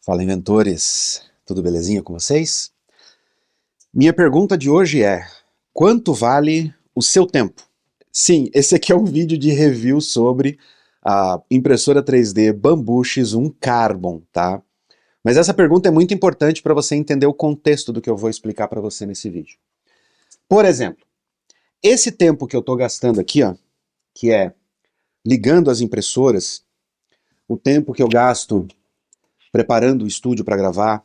Fala, inventores! Tudo belezinha com vocês? Minha pergunta de hoje é: quanto vale o seu tempo? Sim, esse aqui é um vídeo de review sobre a impressora 3D Bambu X1 Carbon, tá? Mas essa pergunta é muito importante para você entender o contexto do que eu vou explicar para você nesse vídeo. Por exemplo, esse tempo que eu estou gastando aqui, ó, que é ligando as impressoras, o tempo que eu gasto preparando o estúdio para gravar,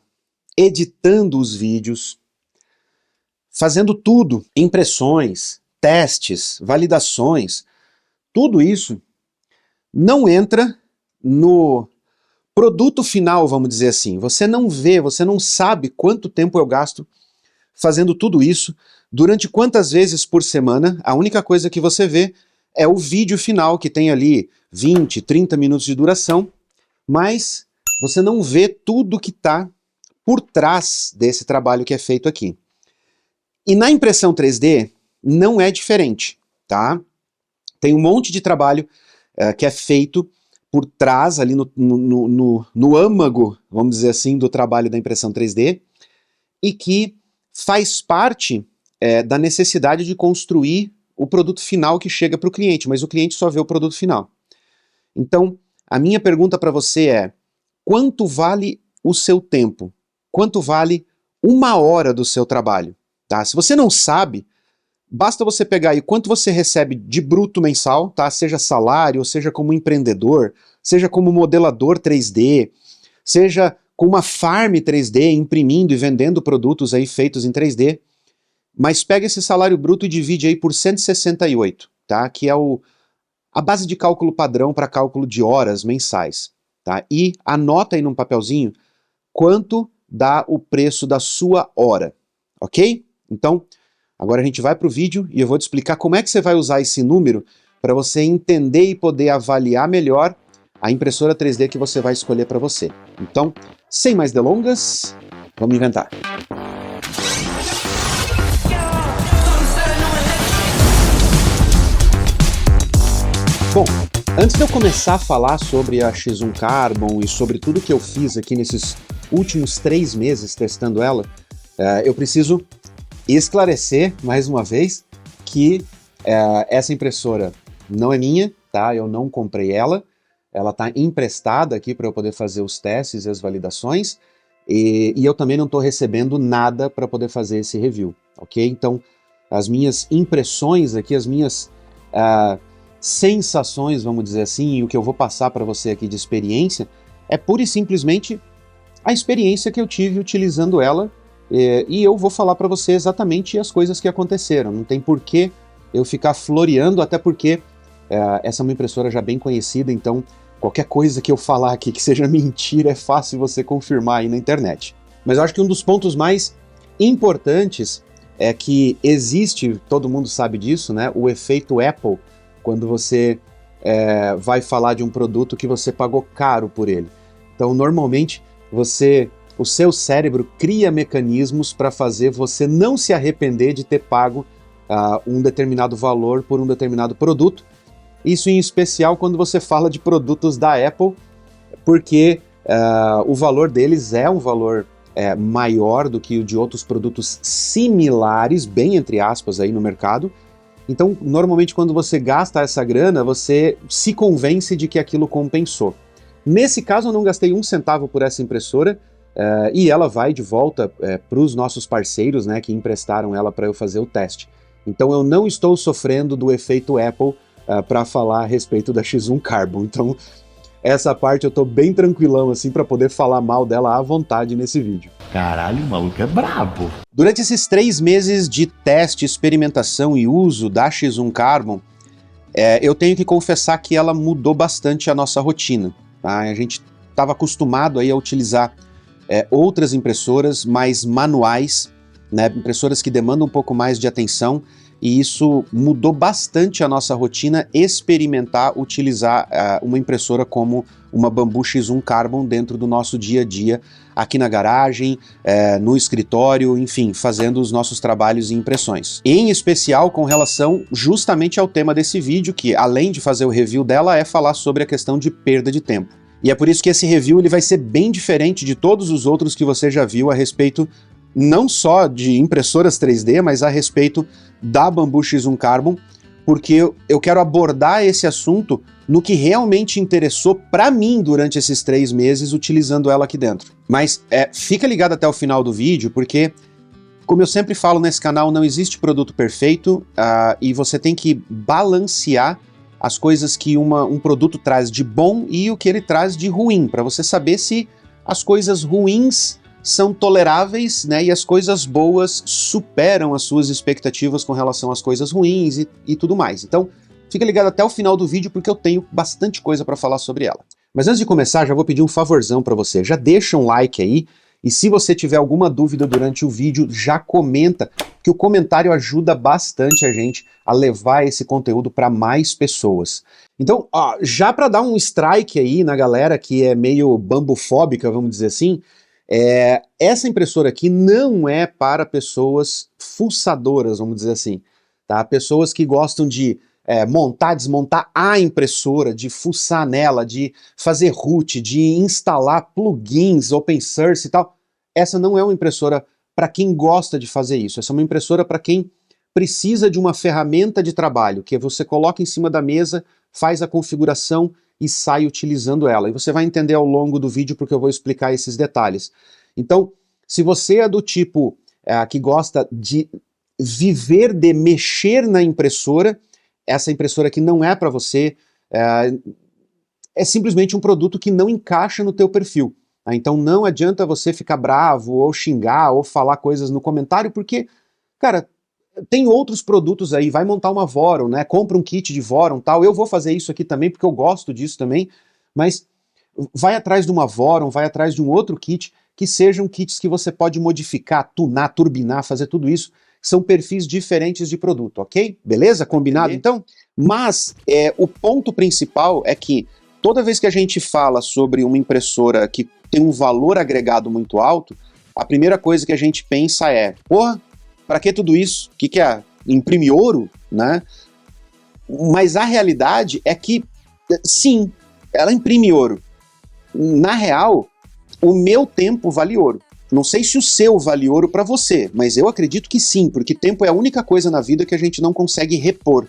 editando os vídeos, fazendo tudo, impressões, testes, validações, tudo isso não entra no produto final, vamos dizer assim. Você não vê, você não sabe quanto tempo eu gasto fazendo tudo isso, durante quantas vezes por semana. A única coisa que você vê é o vídeo final, que tem ali 20, 30 minutos de duração, mas você não vê tudo que está por trás desse trabalho que é feito aqui. E na impressão 3D não é diferente, tá? Tem um monte de trabalho que é feito por trás, ali no âmago, vamos dizer assim, do trabalho da impressão 3D, e que faz parte da necessidade de construir o produto final que chega para o cliente, mas o cliente só vê o produto final. Então, a minha pergunta para você é: quanto vale o seu tempo? Quanto vale uma hora do seu trabalho? Tá? Se você não sabe, basta você pegar aí quanto você recebe de bruto mensal, tá? Seja salário, seja como empreendedor, seja como modelador 3D, seja com uma farm 3D imprimindo e vendendo produtos aí feitos em 3D, mas pega esse salário bruto e divide aí por 168, tá? Que é a base de cálculo padrão para cálculo de horas mensais. Tá? E anota aí num papelzinho quanto dá o preço da sua hora, ok? Então, agora a gente vai para o vídeo e eu vou te explicar como é que você vai usar esse número para você entender e poder avaliar melhor a impressora 3D que você vai escolher para você. Então, sem mais delongas, vamos inventar. Bom, antes de eu começar a falar sobre a X1 Carbon e sobre tudo que eu fiz aqui nesses últimos 3 meses testando ela, eu preciso esclarecer, mais uma vez, que essa impressora não é minha, tá? Eu não comprei ela está emprestada aqui para eu poder fazer os testes e as validações, e eu também não estou recebendo nada para poder fazer esse review, ok? Então, as minhas impressões aqui, as minhas sensações, vamos dizer assim, e o que eu vou passar para você aqui de experiência, é pura e simplesmente a experiência que eu tive utilizando ela, e eu vou falar para você exatamente as coisas que aconteceram. Não tem porquê eu ficar floreando, até porque essa é uma impressora já bem conhecida, então qualquer coisa que eu falar aqui que seja mentira é fácil você confirmar aí na internet. Mas eu acho que um dos pontos mais importantes é que existe, todo mundo sabe disso, né, o efeito Apple, quando você vai falar de um produto que você pagou caro por ele. Então, normalmente, o seu cérebro cria mecanismos para fazer você não se arrepender de ter pago um determinado valor por um determinado produto. Isso em especial quando você fala de produtos da Apple, porque o valor deles é um valor maior do que o de outros produtos similares, bem entre aspas, aí no mercado. Então, normalmente, quando você gasta essa grana, você se convence de que aquilo compensou. Nesse caso, eu não gastei 1 centavo por essa impressora, e ela vai de volta para os nossos parceiros, né, que emprestaram ela para eu fazer o teste. Então, eu não estou sofrendo do efeito Apple para falar a respeito da X1 Carbon. Então, essa parte eu estou bem tranquilão assim para poder falar mal dela à vontade nesse vídeo. Caralho, o maluco é brabo. Durante esses 3 meses de teste, experimentação e uso da X1 Carbon, eu tenho que confessar que ela mudou bastante a nossa rotina. Tá? A gente estava acostumado aí a utilizar outras impressoras mais manuais, né? Impressoras que demandam um pouco mais de atenção, e isso mudou bastante a nossa rotina, experimentar utilizar uma impressora como uma Bambu X1 Carbon dentro do nosso dia a dia, aqui na garagem, no escritório, enfim, fazendo os nossos trabalhos e impressões. Em especial com relação justamente ao tema desse vídeo, que além de fazer o review dela, é falar sobre a questão de perda de tempo. E é por isso que esse review ele vai ser bem diferente de todos os outros que você já viu a respeito não só de impressoras 3D, mas a respeito da Bambu X1 Carbon, porque eu quero abordar esse assunto no que realmente interessou para mim durante esses 3 meses utilizando ela aqui dentro. Mas fica ligado até o final do vídeo, porque, como eu sempre falo nesse canal, não existe produto perfeito e você tem que balancear as coisas que um produto traz de bom e o que ele traz de ruim, para você saber se as coisas ruins são toleráveis, né, e as coisas boas superam as suas expectativas com relação às coisas ruins e tudo mais. Então, fica ligado até o final do vídeo porque eu tenho bastante coisa para falar sobre ela. Mas antes de começar, já vou pedir um favorzão para você. Já deixa um like aí, e se você tiver alguma dúvida durante o vídeo, já comenta, que o comentário ajuda bastante a gente a levar esse conteúdo para mais pessoas. Então, já para dar um strike aí na galera que é meio bambufóbica, vamos dizer assim, essa impressora aqui não é para pessoas fuçadoras, vamos dizer assim, tá? Pessoas que gostam de montar, desmontar a impressora, de fuçar nela, de fazer root, de instalar plugins, open source e tal. Essa não é uma impressora para quem gosta de fazer isso. Essa é uma impressora para quem precisa de uma ferramenta de trabalho, que você coloca em cima da mesa, faz a configuração e sai utilizando ela. E você vai entender ao longo do vídeo porque eu vou explicar esses detalhes. Então, se você é do tipo que gosta de viver de mexer na impressora, essa impressora aqui não é para você, é simplesmente um produto que não encaixa no teu perfil. Tá? Então não adianta você ficar bravo, ou xingar, ou falar coisas no comentário, porque, cara, tem outros produtos aí, vai montar uma Voron, né? Compra um kit de Voron, tal. Eu vou fazer isso aqui também, porque eu gosto disso também, mas vai atrás de uma Voron, vai atrás de um outro kit, que sejam kits que você pode modificar, tunar, turbinar, fazer tudo isso. São perfis diferentes de produto, ok? Beleza? Combinado então? Mas o ponto principal é que toda vez que a gente fala sobre uma impressora que tem um valor agregado muito alto, a primeira coisa que a gente pensa é, porra, para que tudo isso? O que é? Imprimir ouro? Né? Mas a realidade é que, sim, ela imprime ouro. Na real, o meu tempo vale ouro. Não sei se o seu vale ouro para você, mas eu acredito que sim, porque tempo é a única coisa na vida que a gente não consegue repor.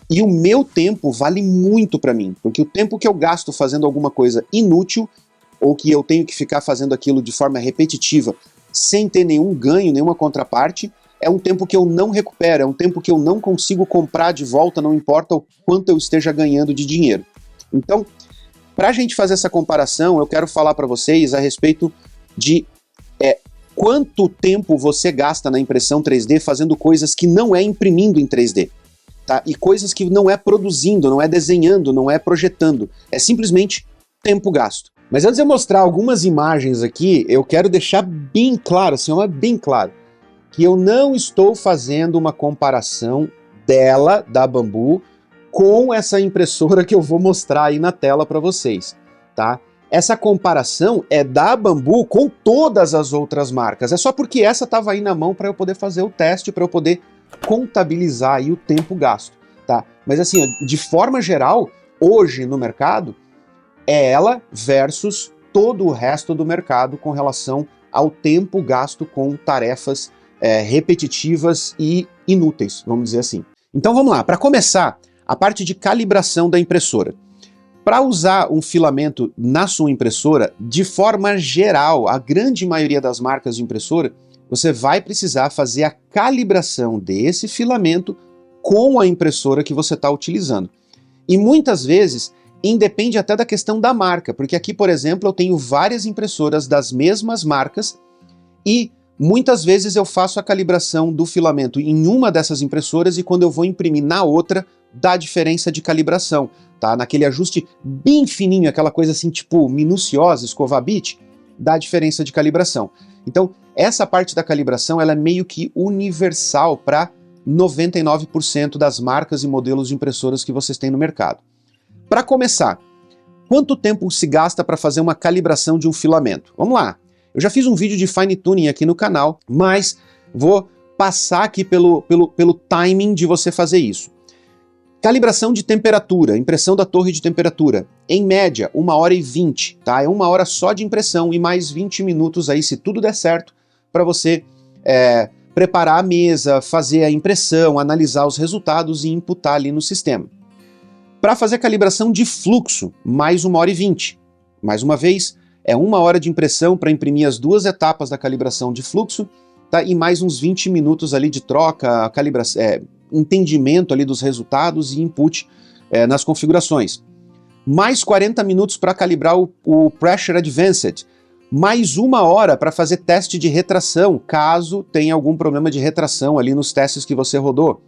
E o meu tempo vale muito para mim, porque o tempo que eu gasto fazendo alguma coisa inútil, ou que eu tenho que ficar fazendo aquilo de forma repetitiva, sem ter nenhum ganho, nenhuma contraparte, é um tempo que eu não recupero, é um tempo que eu não consigo comprar de volta, não importa o quanto eu esteja ganhando de dinheiro. Então, para a gente fazer essa comparação, eu quero falar para vocês a respeito de quanto tempo você gasta na impressão 3D fazendo coisas que não é imprimindo em 3D. Tá? E coisas que não é produzindo, não é desenhando, não é projetando. É simplesmente tempo gasto. Mas antes de eu mostrar algumas imagens aqui, eu quero deixar bem claro, assim, bem claro, que eu não estou fazendo uma comparação da Bambu, com essa impressora que eu vou mostrar aí na tela para vocês, tá? Essa comparação é da Bambu com todas as outras marcas. É só porque essa estava aí na mão para eu poder fazer o teste, para eu poder contabilizar aí o tempo gasto, tá? Mas assim, de forma geral, hoje no mercado, é ela versus todo o resto do mercado com relação ao tempo gasto com tarefas repetitivas e inúteis, vamos dizer assim. Então vamos lá, para começar, a parte de calibração da impressora. Para usar um filamento na sua impressora, de forma geral, a grande maioria das marcas de impressora, você vai precisar fazer a calibração desse filamento com a impressora que você está utilizando. E muitas vezes, independe até da questão da marca, porque aqui, por exemplo, eu tenho várias impressoras das mesmas marcas e muitas vezes eu faço a calibração do filamento em uma dessas impressoras e quando eu vou imprimir na outra, dá diferença de calibração, tá? Naquele ajuste bem fininho, aquela coisa assim, tipo minuciosa, escovar bit, dá diferença de calibração. Então, essa parte da calibração, ela é meio que universal para 99% das marcas e modelos de impressoras que vocês têm no mercado. Para começar, quanto tempo se gasta para fazer uma calibração de um filamento? Vamos lá. Eu já fiz um vídeo de fine tuning aqui no canal, mas vou passar aqui pelo timing de você fazer isso. Calibração de temperatura, impressão da torre de temperatura. Em média, 1h20, tá? É 1 hora só de impressão e mais 20 minutos aí, se tudo der certo, para você preparar a mesa, fazer a impressão, analisar os resultados e imputar ali no sistema. Para fazer calibração de fluxo, mais 1h20. Mais uma vez, é 1 hora de impressão para imprimir as 2 etapas da calibração de fluxo, tá? E mais uns 20 minutos ali de troca, calibração, entendimento ali dos resultados e input nas configurações. Mais 40 minutos para calibrar o Pressure Advanced. Mais 1 hora para fazer teste de retração, caso tenha algum problema de retração ali nos testes que você rodou.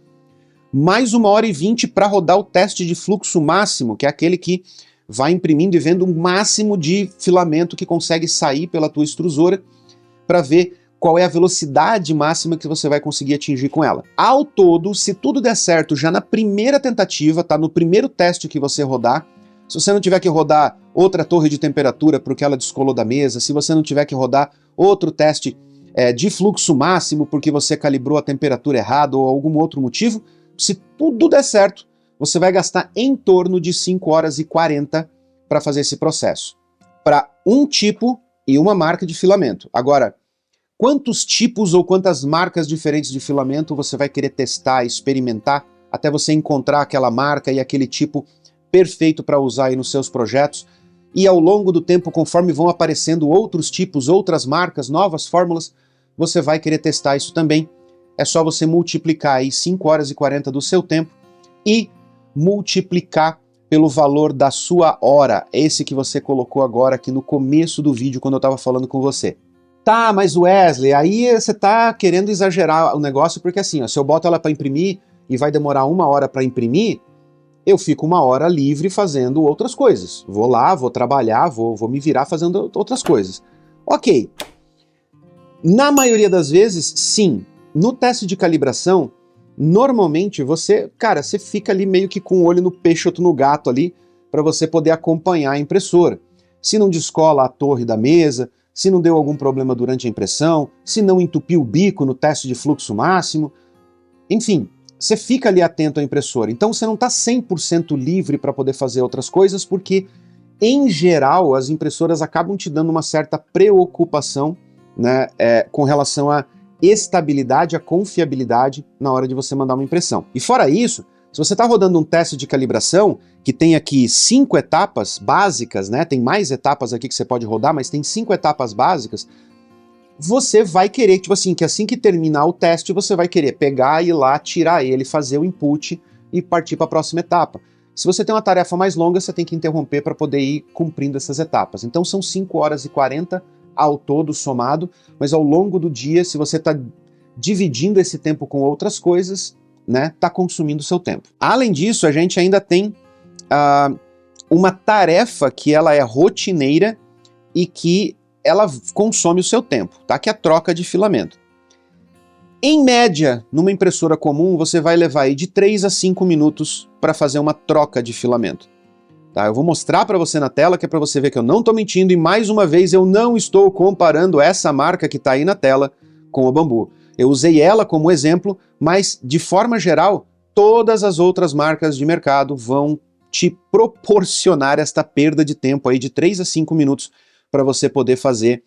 Mais 1h20 para rodar o teste de fluxo máximo, que é aquele que vai imprimindo e vendo o máximo de filamento que consegue sair pela tua extrusora, para ver qual é a velocidade máxima que você vai conseguir atingir com ela. Ao todo, se tudo der certo já na primeira tentativa, tá? No primeiro teste que você rodar, se você não tiver que rodar outra torre de temperatura porque ela descolou da mesa, se você não tiver que rodar outro teste de fluxo máximo porque você calibrou a temperatura errada ou algum outro motivo, se tudo der certo, você vai gastar em torno de 5h40 para fazer esse processo. Para um tipo e uma marca de filamento. Agora, quantos tipos ou quantas marcas diferentes de filamento você vai querer testar, experimentar, até você encontrar aquela marca e aquele tipo perfeito para usar aí nos seus projetos? E ao longo do tempo, conforme vão aparecendo outros tipos, outras marcas, novas fórmulas, você vai querer testar isso também. É só você multiplicar aí 5h40 do seu tempo e multiplicar pelo valor da sua hora, esse que você colocou agora aqui no começo do vídeo quando eu estava falando com você. Tá, mas Wesley, aí você tá querendo exagerar o negócio, porque assim, ó, se eu boto ela para imprimir e vai demorar 1 hora para imprimir, eu fico 1 hora livre fazendo outras coisas. Vou lá, vou trabalhar, vou me virar fazendo outras coisas. Ok. Na maioria das vezes, sim. No teste de calibração, normalmente você fica ali meio que com o olho no peixe, outro no gato ali, para você poder acompanhar a impressora. Se não descola a torre da mesa, se não deu algum problema durante a impressão, se não entupiu o bico no teste de fluxo máximo, enfim, você fica ali atento à impressora. Então você não está 100% livre para poder fazer outras coisas, porque, em geral, as impressoras acabam te dando uma certa preocupação, né, com relação à estabilidade, à confiabilidade na hora de você mandar uma impressão. E fora isso, se você está rodando um teste de calibração, que tem aqui 5 etapas básicas, né? Tem mais etapas aqui que você pode rodar, mas tem 5 etapas básicas, você vai querer, tipo assim, que assim que terminar o teste, você vai querer pegar, ir lá, tirar ele, fazer o input e partir para a próxima etapa. Se você tem uma tarefa mais longa, você tem que interromper para poder ir cumprindo essas etapas. Então são 5h40 ao todo somado, mas ao longo do dia, se você está dividindo esse tempo com outras coisas, né, tá consumindo seu tempo. Além disso, a gente ainda tem uma tarefa que ela é rotineira e que ela consome o seu tempo, tá? Que é a troca de filamento. Em média, numa impressora comum, você vai levar aí de 3 a 5 minutos para fazer uma troca de filamento. Tá? Eu vou mostrar para você na tela, que é para você ver que eu não estou mentindo, e mais uma vez eu não estou comparando essa marca que está aí na tela com a Bambu. Eu usei ela como exemplo, mas de forma geral, todas as outras marcas de mercado vão te proporcionar esta perda de tempo aí de 3 a 5 minutos para você poder fazer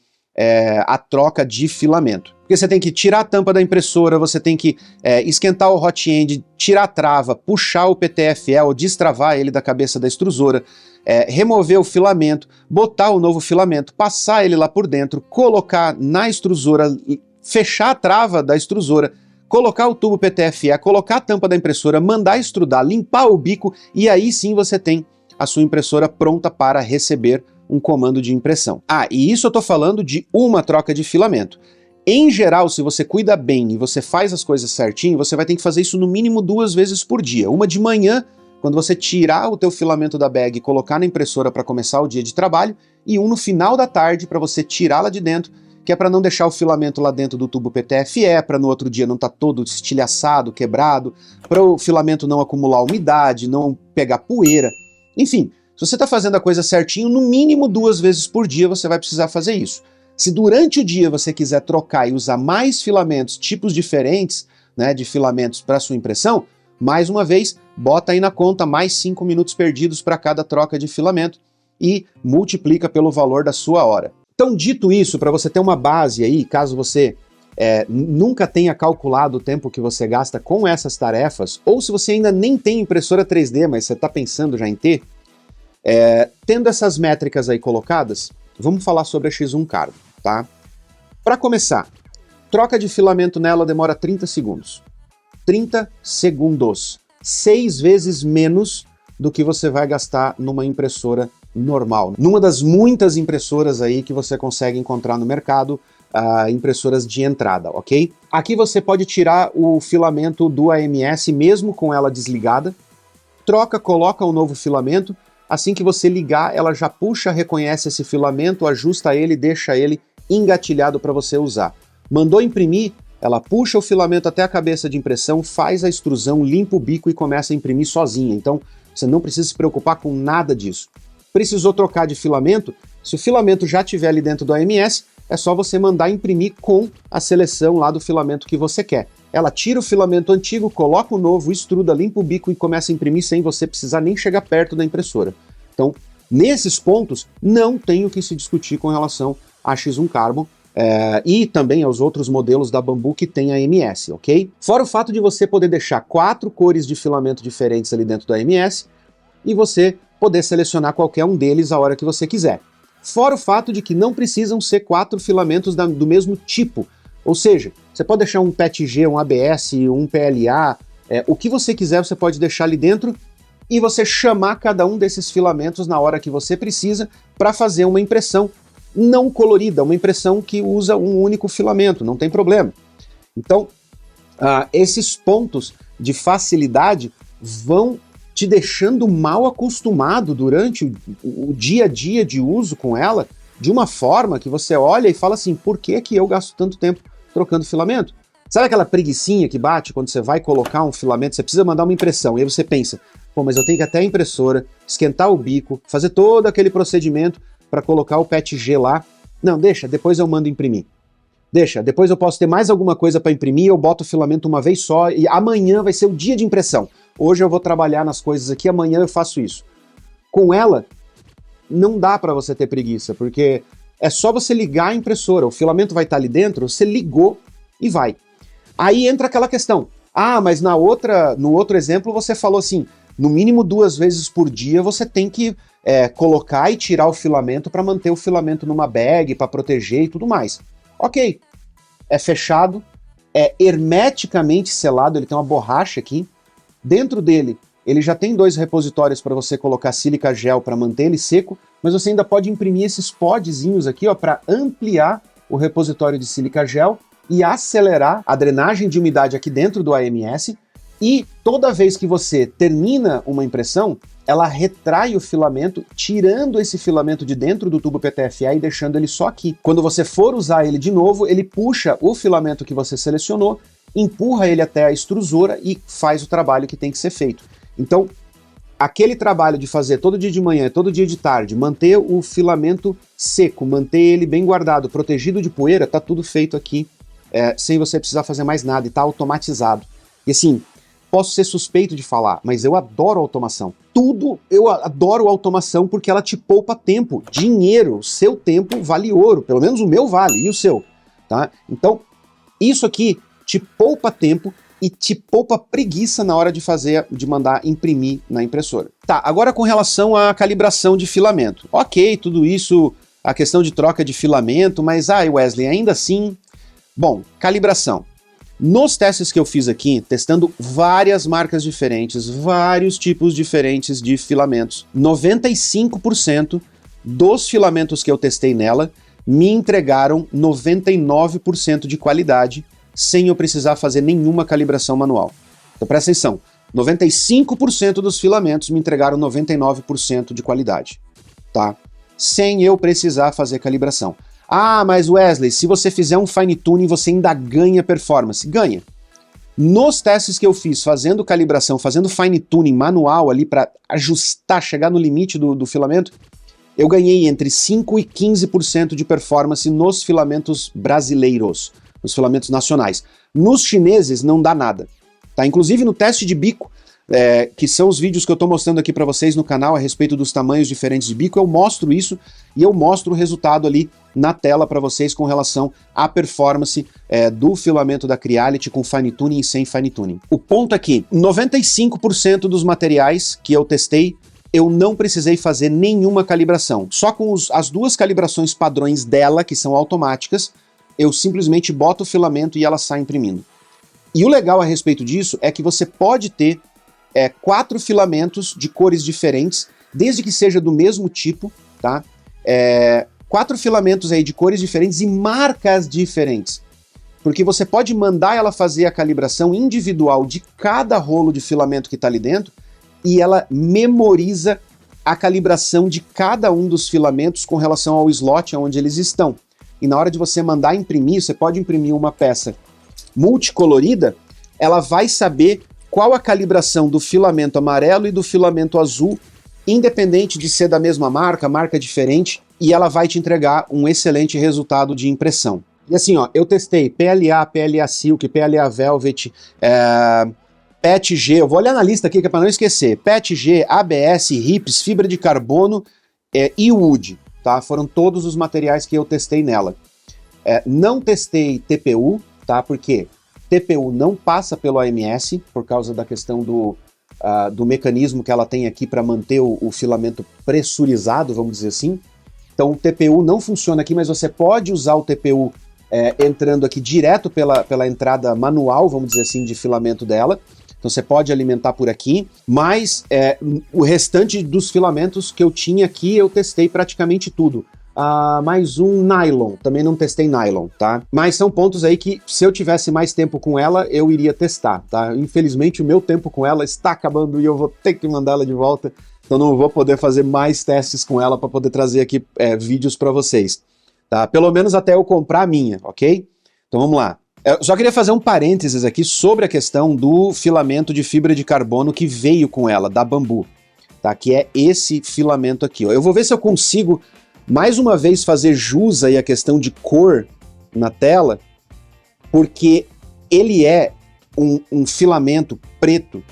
a troca de filamento. Porque você tem que tirar a tampa da impressora, você tem que esquentar o hot end, tirar a trava, puxar o PTFE, destravar ele da cabeça da extrusora, remover o filamento, botar o novo filamento, passar ele lá por dentro, colocar na extrusora, fechar a trava da extrusora, colocar o tubo PTFE, colocar a tampa da impressora, mandar extrudar, limpar o bico, e aí sim você tem a sua impressora pronta para receber um comando de impressão. E isso eu estou falando de uma troca de filamento. Em geral, se você cuida bem e você faz as coisas certinho, você vai ter que fazer isso no mínimo 2 vezes por dia. Uma de manhã, quando você tirar o teu filamento da bag e colocar na impressora para começar o dia de trabalho, e um no final da tarde para você tirá-la de dentro, que é para não deixar o filamento lá dentro do tubo PTFE, para no outro dia não estar todo estilhaçado, quebrado, para o filamento não acumular umidade, não pegar poeira, enfim. Se você está fazendo a coisa certinho, no mínimo 2 vezes por dia você vai precisar fazer isso. Se durante o dia você quiser trocar e usar mais filamentos, tipos diferentes, né, de filamentos para sua impressão, Mais uma vez, bota aí na conta mais 5 minutos perdidos para cada troca de filamento e multiplica pelo valor da sua hora. Então, dito isso, para você ter uma base aí, caso você nunca tenha calculado o tempo que você gasta com essas tarefas, ou se você ainda nem tem impressora 3D, mas você está pensando já em ter, tendo essas métricas aí colocadas, vamos falar sobre a X1 Carbo, tá? Para começar, troca de filamento nela demora 30 segundos. 30 segundos. 6 vezes menos do que você vai gastar numa impressora normal. Numa das muitas impressoras aí que você consegue encontrar no mercado, impressoras de entrada, ok? Aqui você pode tirar o filamento do AMS mesmo com ela desligada, troca, coloca um novo filamento, assim que você ligar, ela já puxa, reconhece esse filamento, ajusta ele, deixa ele engatilhado para você usar. Mandou imprimir, ela puxa o filamento até a cabeça de impressão, faz a extrusão, limpa o bico e começa a imprimir sozinha. Então, você não precisa se preocupar com nada disso. Precisou trocar de filamento? Se o filamento já estiver ali dentro do AMS, é só você mandar imprimir com a seleção lá do filamento que você quer. Ela tira o filamento antigo, coloca o novo, extruda, limpa o bico e começa a imprimir sem você precisar nem chegar perto da impressora. Então, nesses pontos, não tem o que se discutir com relação à X1 Carbo e também aos outros modelos da Bambu que tem AMS, ok? Fora o fato de você poder deixar 4 cores de filamento diferentes ali dentro do AMS e você poder selecionar qualquer um deles a hora que você quiser. Fora o fato de que não precisam ser 4 filamentos do mesmo tipo. Ou seja, você pode deixar um PETG, um ABS, um PLA, o que você quiser você pode deixar ali dentro e você chamar cada um desses filamentos na hora que você precisa para fazer uma impressão não colorida, uma impressão que usa um único filamento, não tem problema. Então, esses pontos de facilidade vão te deixando mal acostumado durante o dia a dia de uso com ela, de uma forma que você olha e fala assim, por que eu gasto tanto tempo trocando filamento? Sabe aquela preguicinha que bate quando você vai colocar um filamento, você precisa mandar uma impressão, e aí você pensa, pô, mas eu tenho que ir até a impressora, esquentar o bico, fazer todo aquele procedimento para colocar o PETG lá. Não, deixa, depois eu mando imprimir. Deixa, depois eu posso ter mais alguma coisa para imprimir, eu boto o filamento uma vez só e amanhã vai ser o dia de impressão. Hoje eu vou trabalhar nas coisas aqui, amanhã eu faço isso. Com ela, não dá para você ter preguiça, porque é só você ligar a impressora, o filamento vai estar ali dentro, você ligou e vai. Aí entra aquela questão, mas no outro exemplo você falou assim, no mínimo 2 vezes por dia você tem que colocar e tirar o filamento para manter o filamento numa bag, para proteger e tudo mais. Ok, é fechado, é hermeticamente selado, ele tem uma borracha aqui, dentro dele ele já tem 2 repositórios para você colocar sílica gel para manter ele seco, mas você ainda pode imprimir esses podzinhos aqui para ampliar o repositório de sílica gel e acelerar a drenagem de umidade aqui dentro do AMS, e toda vez que você termina uma impressão, ela retrai o filamento, tirando esse filamento de dentro do tubo PTFE e deixando ele só aqui. Quando você for usar ele de novo, ele puxa o filamento que você selecionou, empurra ele até a extrusora e faz o trabalho que tem que ser feito. Então, aquele trabalho de fazer todo dia de manhã, todo dia de tarde, manter o filamento seco, manter ele bem guardado, protegido de poeira, tá tudo feito aqui, sem você precisar fazer mais nada, e tá automatizado. E assim, posso ser suspeito de falar, mas eu adoro automação. Eu adoro automação porque ela te poupa tempo, dinheiro. O seu tempo vale ouro, pelo menos o meu vale, e o seu, tá? Então, isso aqui te poupa tempo e te poupa preguiça na hora de mandar imprimir na impressora. Tá, agora com relação à calibração de filamento. Ok, tudo isso, a questão de troca de filamento, mas Wesley, ainda assim... Bom, calibração. Nos testes que eu fiz aqui, testando várias marcas diferentes, vários tipos diferentes de filamentos, 95% dos filamentos que eu testei nela me entregaram 99% de qualidade, sem eu precisar fazer nenhuma calibração manual. Então presta atenção, 95% dos filamentos me entregaram 99% de qualidade, tá? Sem eu precisar fazer calibração. Mas Wesley, se você fizer um fine tuning, você ainda ganha performance. Ganha. Nos testes que eu fiz, fazendo calibração, fazendo fine tuning manual ali para ajustar, chegar no limite do filamento, eu ganhei entre 5% e 15% de performance nos filamentos brasileiros, nos filamentos nacionais. Nos chineses não dá nada. tá? Inclusive no teste de bico, que são os vídeos que eu estou mostrando aqui para vocês no canal a respeito dos tamanhos diferentes de bico, eu mostro isso e eu mostro o resultado ali na tela para vocês com relação à performance do filamento da Creality com fine tuning e sem fine tuning. O ponto é que 95% dos materiais que eu testei, eu não precisei fazer nenhuma calibração. Só com as duas calibrações padrões dela, que são automáticas, eu simplesmente boto o filamento e ela sai imprimindo. E o legal a respeito disso é que você pode ter 4 filamentos de cores diferentes, desde que seja do mesmo tipo, tá? 4 filamentos aí de cores diferentes e marcas diferentes. Porque você pode mandar ela fazer a calibração individual de cada rolo de filamento que está ali dentro e ela memoriza a calibração de cada um dos filamentos com relação ao slot onde eles estão. E na hora de você mandar imprimir, você pode imprimir uma peça multicolorida, ela vai saber qual a calibração do filamento amarelo e do filamento azul, independente de ser da mesma marca diferente, e ela vai te entregar um excelente resultado de impressão. E assim, ó, eu testei PLA, PLA Silk, PLA Velvet, PETG, eu vou olhar na lista aqui que é para não esquecer, PETG, ABS, RIPS, fibra de carbono e wood, tá? Foram todos os materiais que eu testei nela. Não testei TPU, tá? Porque TPU não passa pelo AMS, por causa da questão do mecanismo que ela tem aqui para manter o filamento pressurizado, vamos dizer assim. Então o TPU não funciona aqui, mas você pode usar o TPU entrando aqui direto pela entrada manual, vamos dizer assim, de filamento dela. Então você pode alimentar por aqui, mas o restante dos filamentos que eu tinha aqui, eu testei praticamente tudo. Mais um nylon, também não testei nylon, tá? Mas são pontos aí que, se eu tivesse mais tempo com ela, eu iria testar, tá? Infelizmente o meu tempo com ela está acabando e eu vou ter que mandar ela de volta, então não vou poder fazer mais testes com ela para poder trazer aqui vídeos para vocês, tá? Pelo menos até eu comprar a minha, ok? Então vamos lá. Eu só queria fazer um parênteses aqui sobre a questão do filamento de fibra de carbono que veio com ela, da Bambu, tá? Que é esse filamento aqui, ó. Eu vou ver se eu consigo mais uma vez fazer jus aí a questão de cor na tela, porque ele é um filamento preto,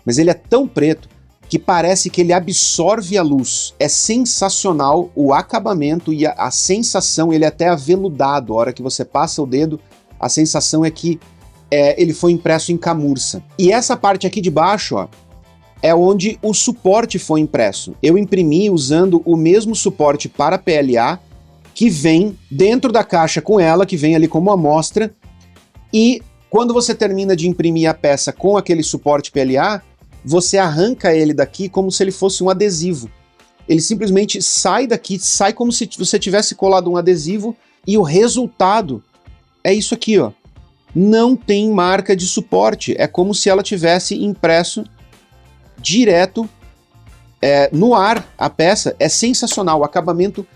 mas ele é tão preto que parece que ele absorve a luz. É sensacional o acabamento e a sensação, ele é até aveludado. A hora que você passa o dedo, a sensação é que ele foi impresso em camurça. E essa parte aqui de baixo, ó, é onde o suporte foi impresso. Eu imprimi usando o mesmo suporte para PLA que vem dentro da caixa com ela, que vem ali como amostra, e quando você termina de imprimir a peça com aquele suporte PLA, você arranca ele daqui como se ele fosse um adesivo. Ele simplesmente sai daqui, sai como se você tivesse colado um adesivo, e o resultado é isso aqui, ó. Não tem marca de suporte, é como se ela tivesse impresso direto no ar. A peça é sensacional, o acabamento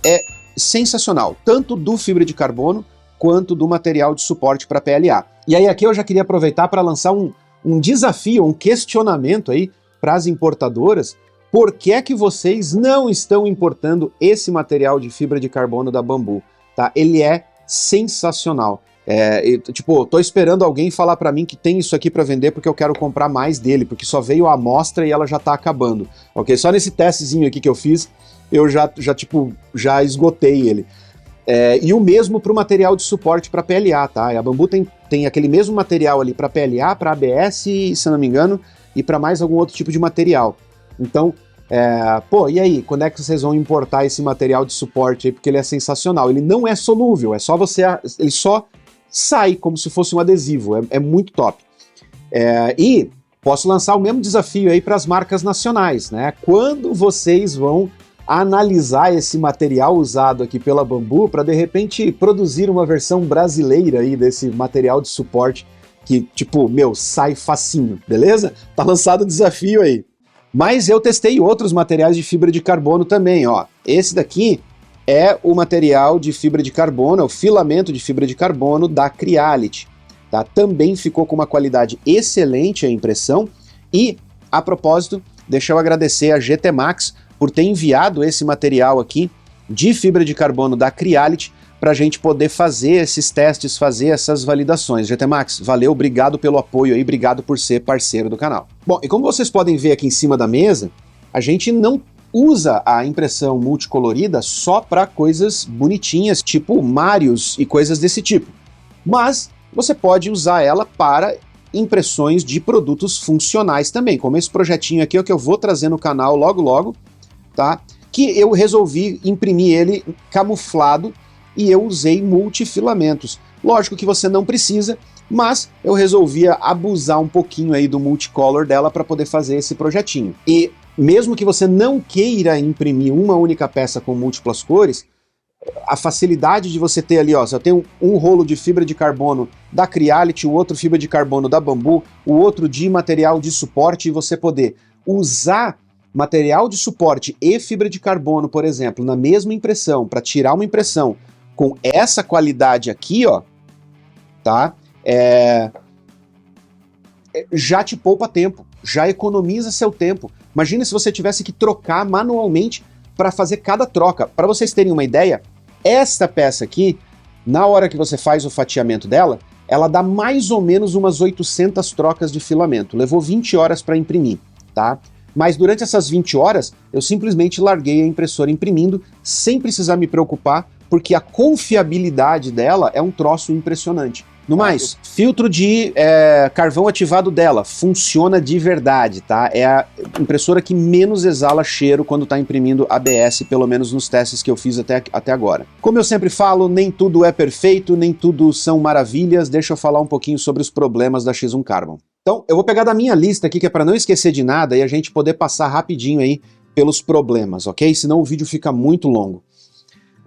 é sensacional, tanto do fibra de carbono quanto do material de suporte para PLA. E aí aqui eu já queria aproveitar para lançar um desafio, um questionamento aí para as importadoras. Por que é que vocês não estão importando esse material de fibra de carbono da Bambu? Tá? Ele é sensacional. Tô esperando alguém falar pra mim que tem isso aqui pra vender porque eu quero comprar mais dele, porque só veio a amostra e ela já tá acabando, ok? Só nesse testezinho aqui que eu fiz, eu já esgotei ele. E o mesmo pro material de suporte pra PLA, tá? A Bambu tem aquele mesmo material ali pra PLA, pra ABS, se eu não me engano, e pra mais algum outro tipo de material. Então, e aí, quando é que vocês vão importar esse material de suporte aí? Porque ele é sensacional. Ele não é solúvel, ele só sai como se fosse um adesivo, é muito top. E posso lançar o mesmo desafio aí para as marcas nacionais, né? Quando vocês vão analisar esse material usado aqui pela Bambu para de repente produzir uma versão brasileira aí desse material de suporte que, sai facinho, beleza? Tá lançado o desafio aí. Mas eu testei outros materiais de fibra de carbono também, ó. Esse daqui é o material de fibra de carbono, é o filamento de fibra de carbono da Creality, tá? Também ficou com uma qualidade excelente a impressão. E, a propósito, deixa eu agradecer a GT Max por ter enviado esse material aqui de fibra de carbono da Creality para a gente poder fazer esses testes, fazer essas validações. GT Max, valeu, obrigado pelo apoio aí, obrigado por ser parceiro do canal. Bom, e como vocês podem ver aqui em cima da mesa, a gente não usa a impressão multicolorida só para coisas bonitinhas, tipo Marios e coisas desse tipo. Mas você pode usar ela para impressões de produtos funcionais também, como esse projetinho aqui, que eu vou trazer no canal logo logo, tá? Que eu resolvi imprimir ele camuflado e eu usei multifilamentos. Lógico que você não precisa, mas eu resolvi abusar um pouquinho aí do multicolor dela para poder fazer esse projetinho. E mesmo que você não queira imprimir uma única peça com múltiplas cores, a facilidade de você ter ali, ó, você tem um rolo de fibra de carbono da Creality, o outro fibra de carbono da Bambu, o outro de material de suporte, e você poder usar material de suporte e fibra de carbono, por exemplo, na mesma impressão, para tirar uma impressão com essa qualidade aqui, ó, tá? Já te poupa tempo, já economiza seu tempo. Imagina se você tivesse que trocar manualmente para fazer cada troca. Para vocês terem uma ideia, esta peça aqui, na hora que você faz o fatiamento dela, ela dá mais ou menos umas 800 trocas de filamento. Levou 20 horas para imprimir, tá? Mas durante essas 20 horas, eu simplesmente larguei a impressora imprimindo, sem precisar me preocupar, porque a confiabilidade dela é um troço impressionante. No mais, filtro de carvão ativado dela, funciona de verdade, tá? É a impressora que menos exala cheiro quando está imprimindo ABS, pelo menos nos testes que eu fiz até agora. Como eu sempre falo, nem tudo é perfeito, nem tudo são maravilhas, deixa eu falar um pouquinho sobre os problemas da X1 Carbon. Então, eu vou pegar da minha lista aqui, que é para não esquecer de nada, e a gente poder passar rapidinho aí pelos problemas, ok? Senão o vídeo fica muito longo.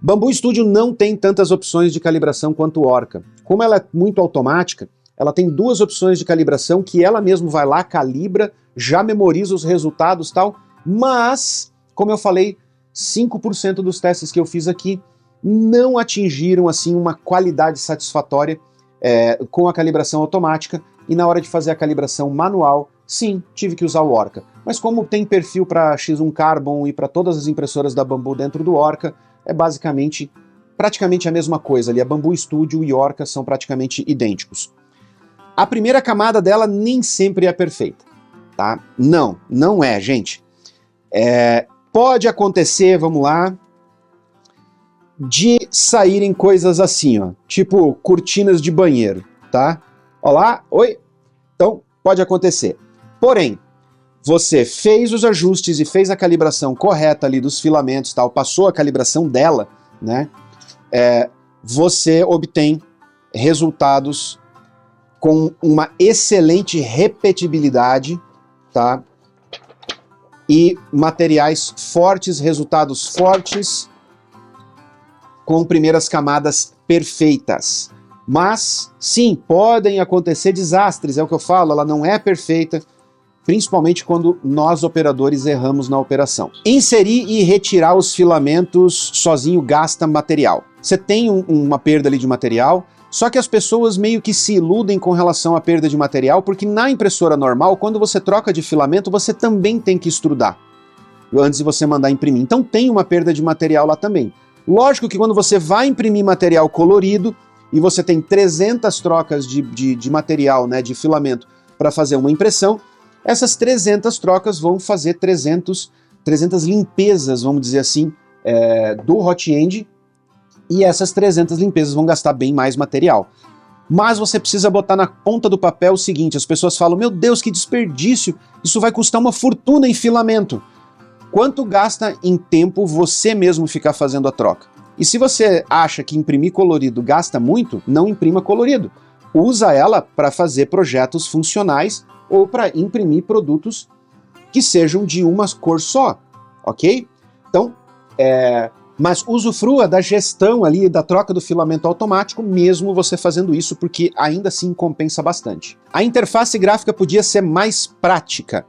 Bambu Studio não tem tantas opções de calibração quanto o Orca. Como ela é muito automática, ela tem duas opções de calibração que ela mesma vai lá, calibra, já memoriza os resultados e tal, mas, como eu falei, 5% dos testes que eu fiz aqui não atingiram assim uma qualidade satisfatória com a calibração automática, e na hora de fazer a calibração manual, sim, tive que usar o Orca. Mas como tem perfil para X1 Carbon e para todas as impressoras da Bambu dentro do Orca, é basicamente, praticamente a mesma coisa ali. A Bambu Studio e Orca são praticamente idênticos. A primeira camada dela nem sempre é perfeita, tá? Não é, gente. Pode acontecer, vamos lá, de saírem coisas assim, ó, tipo cortinas de banheiro, tá? Olá, oi? Então, pode acontecer. Porém, você fez os ajustes e fez a calibração correta ali dos filamentos, tal, passou a calibração dela, né? Você obtém resultados com uma excelente repetibilidade, tá? E materiais fortes, resultados fortes, com primeiras camadas perfeitas. Mas, sim, podem acontecer desastres, é o que eu falo, ela não é perfeita, principalmente quando nós, operadores, erramos na operação. Inserir e retirar os filamentos sozinho gasta material. Você tem uma perda ali de material, só que as pessoas meio que se iludem com relação à perda de material, porque na impressora normal, quando você troca de filamento, você também tem que extrudar, antes de você mandar imprimir. Então tem uma perda de material lá também. Lógico que quando você vai imprimir material colorido, e você tem 300 trocas de material, né, de filamento, para fazer uma impressão, essas 300 trocas vão fazer 300 limpezas, vamos dizer assim, do hot end, e essas 300 limpezas vão gastar bem mais material. Mas você precisa botar na ponta do papel o seguinte: as pessoas falam, meu Deus, que desperdício, isso vai custar uma fortuna em filamento. Quanto gasta em tempo você mesmo ficar fazendo a troca? E se você acha que imprimir colorido gasta muito, não imprima colorido. Usa ela para fazer projetos funcionais ou para imprimir produtos que sejam de uma cor só, ok? Então, mas usufrua da gestão ali, da troca do filamento automático, mesmo você fazendo isso, porque ainda assim compensa bastante. A interface gráfica podia ser mais prática.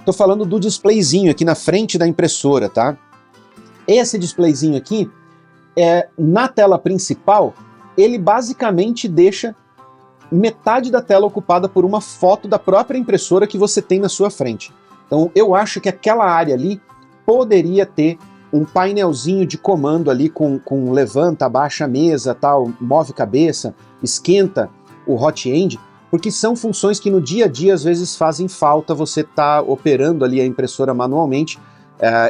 Estou falando do displayzinho aqui na frente da impressora, tá? Esse displayzinho aqui, na tela principal, ele basicamente deixa metade da tela ocupada por uma foto da própria impressora que você tem na sua frente. Então eu acho que aquela área ali poderia ter um painelzinho de comando ali com levanta, abaixa a mesa, tal, move cabeça, esquenta o hot end, porque são funções que no dia a dia às vezes fazem falta, você tá operando ali a impressora manualmente,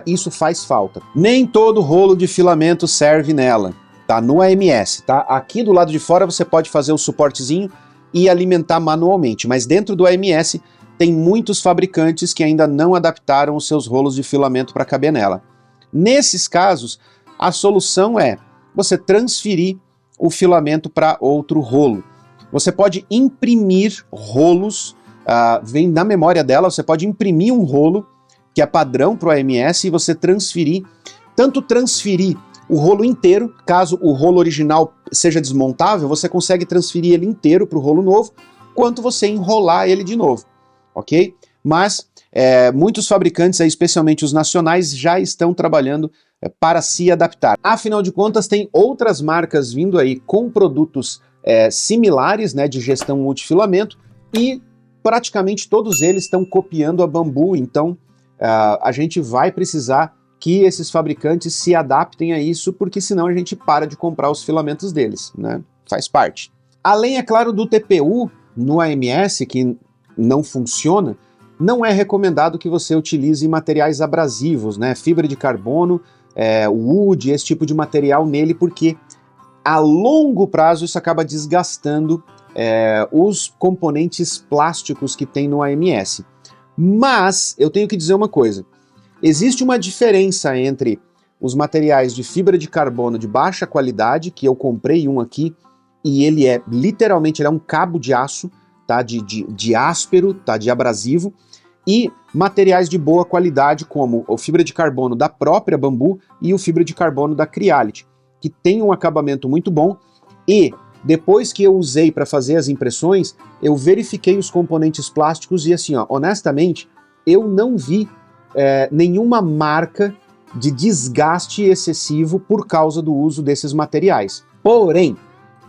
isso faz falta. Nem todo rolo de filamento serve nela, tá? No AMS, tá? Aqui do lado de fora você pode fazer o suportezinho e alimentar manualmente, mas dentro do AMS tem muitos fabricantes que ainda não adaptaram os seus rolos de filamento para caber nela. Nesses casos, a solução é você transferir o filamento para outro rolo. Você pode imprimir rolos, vem na memória dela, você pode imprimir um rolo que é padrão para o AMS e você transferir o rolo inteiro, caso o rolo original seja desmontável, você consegue transferir ele inteiro para o rolo novo, quanto você enrolar ele de novo, ok? Mas muitos fabricantes, especialmente os nacionais, já estão trabalhando para se adaptar. Afinal de contas, tem outras marcas vindo aí com produtos similares, né, de gestão multifilamento, e praticamente todos eles estão copiando a Bambu, então a gente vai precisar que esses fabricantes se adaptem a isso, porque senão a gente para de comprar os filamentos deles, né? Faz parte. Além, é claro, do TPU no AMS, que não funciona, não é recomendado que você utilize materiais abrasivos, né? Fibra de carbono, wood, esse tipo de material nele, porque a longo prazo isso acaba desgastando os componentes plásticos que tem no AMS. Mas eu tenho que dizer uma coisa, existe uma diferença entre os materiais de fibra de carbono de baixa qualidade, que eu comprei um aqui, e ele literalmente um cabo de aço, tá? de áspero, tá? De abrasivo, e materiais de boa qualidade, como a fibra de carbono da própria Bambu e o fibra de carbono da Creality, que tem um acabamento muito bom, e depois que eu usei para fazer as impressões, eu verifiquei os componentes plásticos e assim, honestamente, eu não vi nenhuma marca de desgaste excessivo por causa do uso desses materiais. Porém,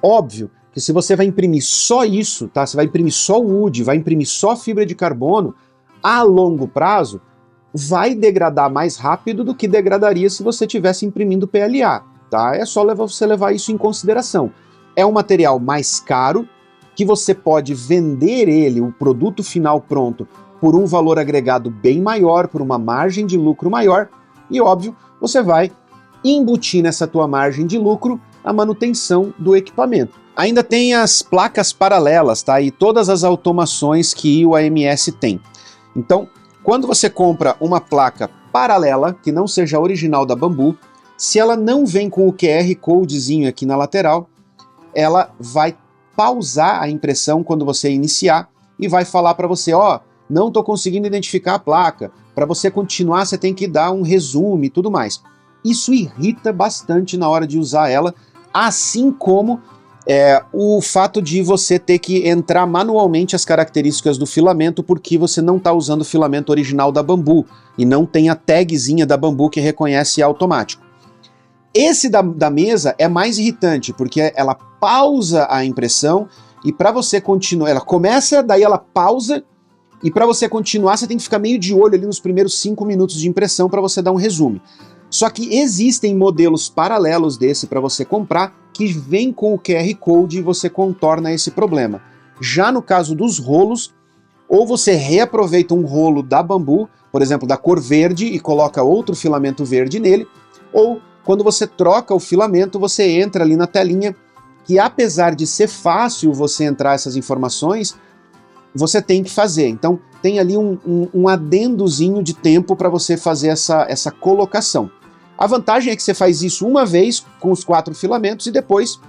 óbvio que se você vai imprimir só isso, tá? Você vai imprimir só wood, vai imprimir só fibra de carbono, a longo prazo vai degradar mais rápido do que degradaria se você estivesse imprimindo PLA, tá? É só você levar isso em consideração. É um material mais caro, que você pode vender ele, o produto final pronto, por um valor agregado bem maior, por uma margem de lucro maior, e óbvio, você vai embutir nessa tua margem de lucro a manutenção do equipamento. Ainda tem as placas paralelas, tá? E todas as automações que o AMS tem. Então, quando você compra uma placa paralela, que não seja a original da Bambu, se ela não vem com o QR Codezinho aqui na lateral, ela vai pausar a impressão quando você iniciar e vai falar para você, não estou conseguindo identificar a placa, para você continuar você tem que dar um resumo e tudo mais. Isso irrita bastante na hora de usar ela, assim como o fato de você ter que entrar manualmente as características do filamento porque você não está usando o filamento original da Bambu e não tem a tagzinha da Bambu que reconhece automático. Esse da mesa é mais irritante, porque ela pausa a impressão e para você continuar, ela começa, daí ela pausa e para você continuar você tem que ficar meio de olho ali nos primeiros 5 minutos de impressão para você dar um resumo. Só que existem modelos paralelos desse para você comprar que vem com o QR Code e você contorna esse problema. Já no caso dos rolos, ou você reaproveita um rolo da Bambu, por exemplo, da cor verde e coloca outro filamento verde nele, ou quando você troca o filamento, você entra ali na telinha, que apesar de ser fácil você entrar essas informações, você tem que fazer. Então tem ali um adendozinho de tempo para você fazer essa colocação. A vantagem é que você faz isso uma vez com os 4 filamentos e depois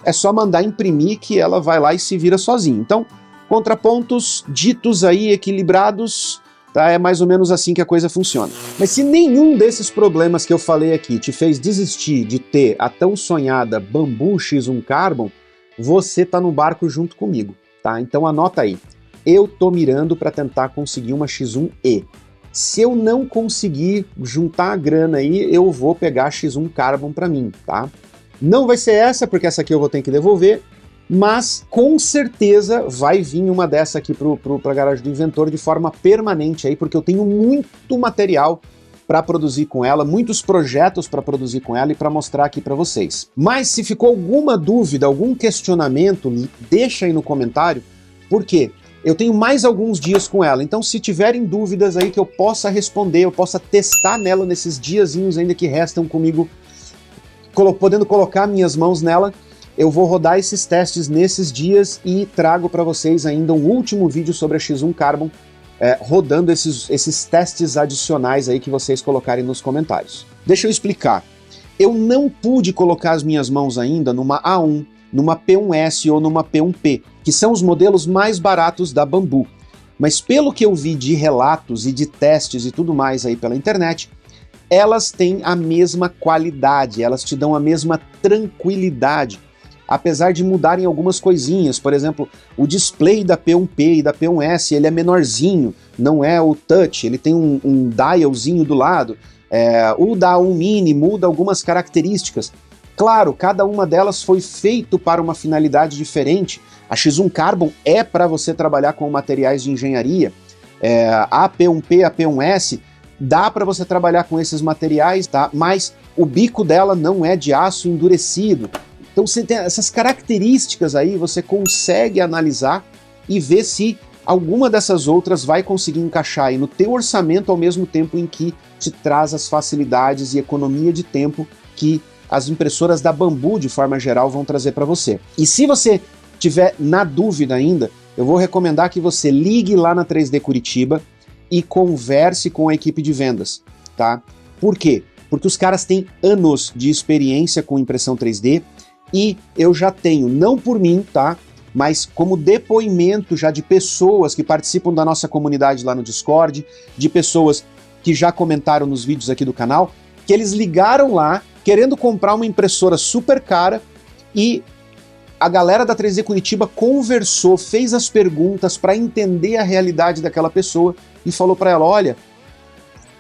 é só mandar imprimir que ela vai lá e se vira sozinha. Então, contrapontos ditos aí equilibrados, tá? É mais ou menos assim que a coisa funciona. Mas se nenhum desses problemas que eu falei aqui te fez desistir de ter a tão sonhada Bambu X1 Carbon, você tá no barco junto comigo, tá? Então anota aí. Eu tô mirando para tentar conseguir uma X1E. Se eu não conseguir juntar a grana aí, eu vou pegar a X1 Carbon para mim, tá? Não vai ser essa, porque essa aqui eu vou ter que devolver, mas com certeza vai vir uma dessa aqui pra garagem do inventor de forma permanente aí, porque eu tenho muito material para produzir com ela, muitos projetos para produzir com ela e para mostrar aqui para vocês. Mas se ficou alguma dúvida, algum questionamento, deixa aí no comentário, porque eu tenho mais alguns dias com ela, então se tiverem dúvidas aí que eu possa responder, eu possa testar nela nesses diazinhos ainda que restam comigo, podendo colocar minhas mãos nela, eu vou rodar esses testes nesses dias e trago para vocês ainda um último vídeo sobre a X1 Carbon, rodando esses testes adicionais aí que vocês colocarem nos comentários. Deixa eu explicar. Eu não pude colocar as minhas mãos ainda numa A1, numa P1S ou numa P1P, que são os modelos mais baratos da Bambu. Mas pelo que eu vi de relatos e de testes e tudo mais aí pela internet, elas têm a mesma qualidade, elas te dão a mesma tranquilidade, apesar de mudarem algumas coisinhas. Por exemplo, o display da P1P e da P1S, ele é menorzinho, não é o touch, ele tem um dialzinho do lado. O da A1 Mini muda algumas características. Claro, cada uma delas foi feito para uma finalidade diferente. A X1 Carbon é para você trabalhar com materiais de engenharia. A P1P, a P1S, dá para você trabalhar com esses materiais, tá? Mas o bico dela não é de aço endurecido. Então você tem essas características aí, você consegue analisar e ver se alguma dessas outras vai conseguir encaixar aí no teu orçamento ao mesmo tempo em que te traz as facilidades e economia de tempo que as impressoras da Bambu, de forma geral, vão trazer para você. E se você tiver na dúvida ainda, eu vou recomendar que você ligue lá na 3D Curitiba e converse com a equipe de vendas, tá? Por quê? Porque os caras têm anos de experiência com impressão 3D, e eu já tenho, não por mim, tá? Mas como depoimento já de pessoas que participam da nossa comunidade lá no Discord, de pessoas que já comentaram nos vídeos aqui do canal, que eles ligaram lá querendo comprar uma impressora super cara e a galera da 3D Curitiba conversou, fez as perguntas para entender a realidade daquela pessoa e falou para ela, olha,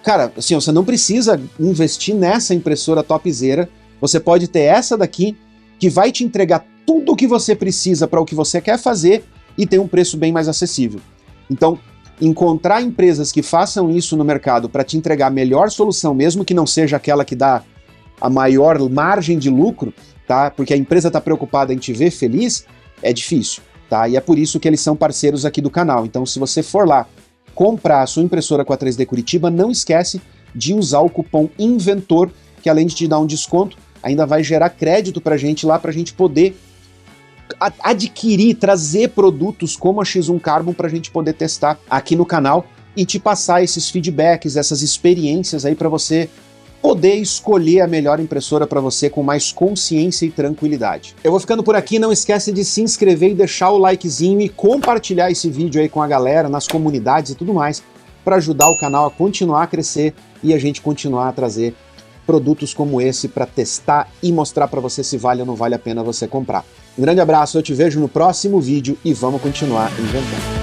cara, assim, você não precisa investir nessa impressora topzera, você pode ter essa daqui, que vai te entregar tudo o que você precisa para o que você quer fazer e tem um preço bem mais acessível. Então, encontrar empresas que façam isso no mercado para te entregar a melhor solução, mesmo que não seja aquela que dá a maior margem de lucro, tá? Porque a empresa está preocupada em te ver feliz, é difícil, tá? E é por isso que eles são parceiros aqui do canal. Então, se você for lá comprar a sua impressora com a 3D Curitiba, não esquece de usar o cupom INVENTOR, que além de te dar um desconto, ainda vai gerar crédito pra gente lá, pra gente poder adquirir, trazer produtos como a X1 Carbon pra gente poder testar aqui no canal e te passar esses feedbacks, essas experiências aí pra você poder escolher a melhor impressora para você com mais consciência e tranquilidade. Eu vou ficando por aqui, não esquece de se inscrever e deixar o likezinho e compartilhar esse vídeo aí com a galera, nas comunidades e tudo mais, para ajudar o canal a continuar a crescer e a gente continuar a trazer produtos como esse para testar e mostrar para você se vale ou não vale a pena você comprar. Um grande abraço, eu te vejo no próximo vídeo e vamos continuar inventando.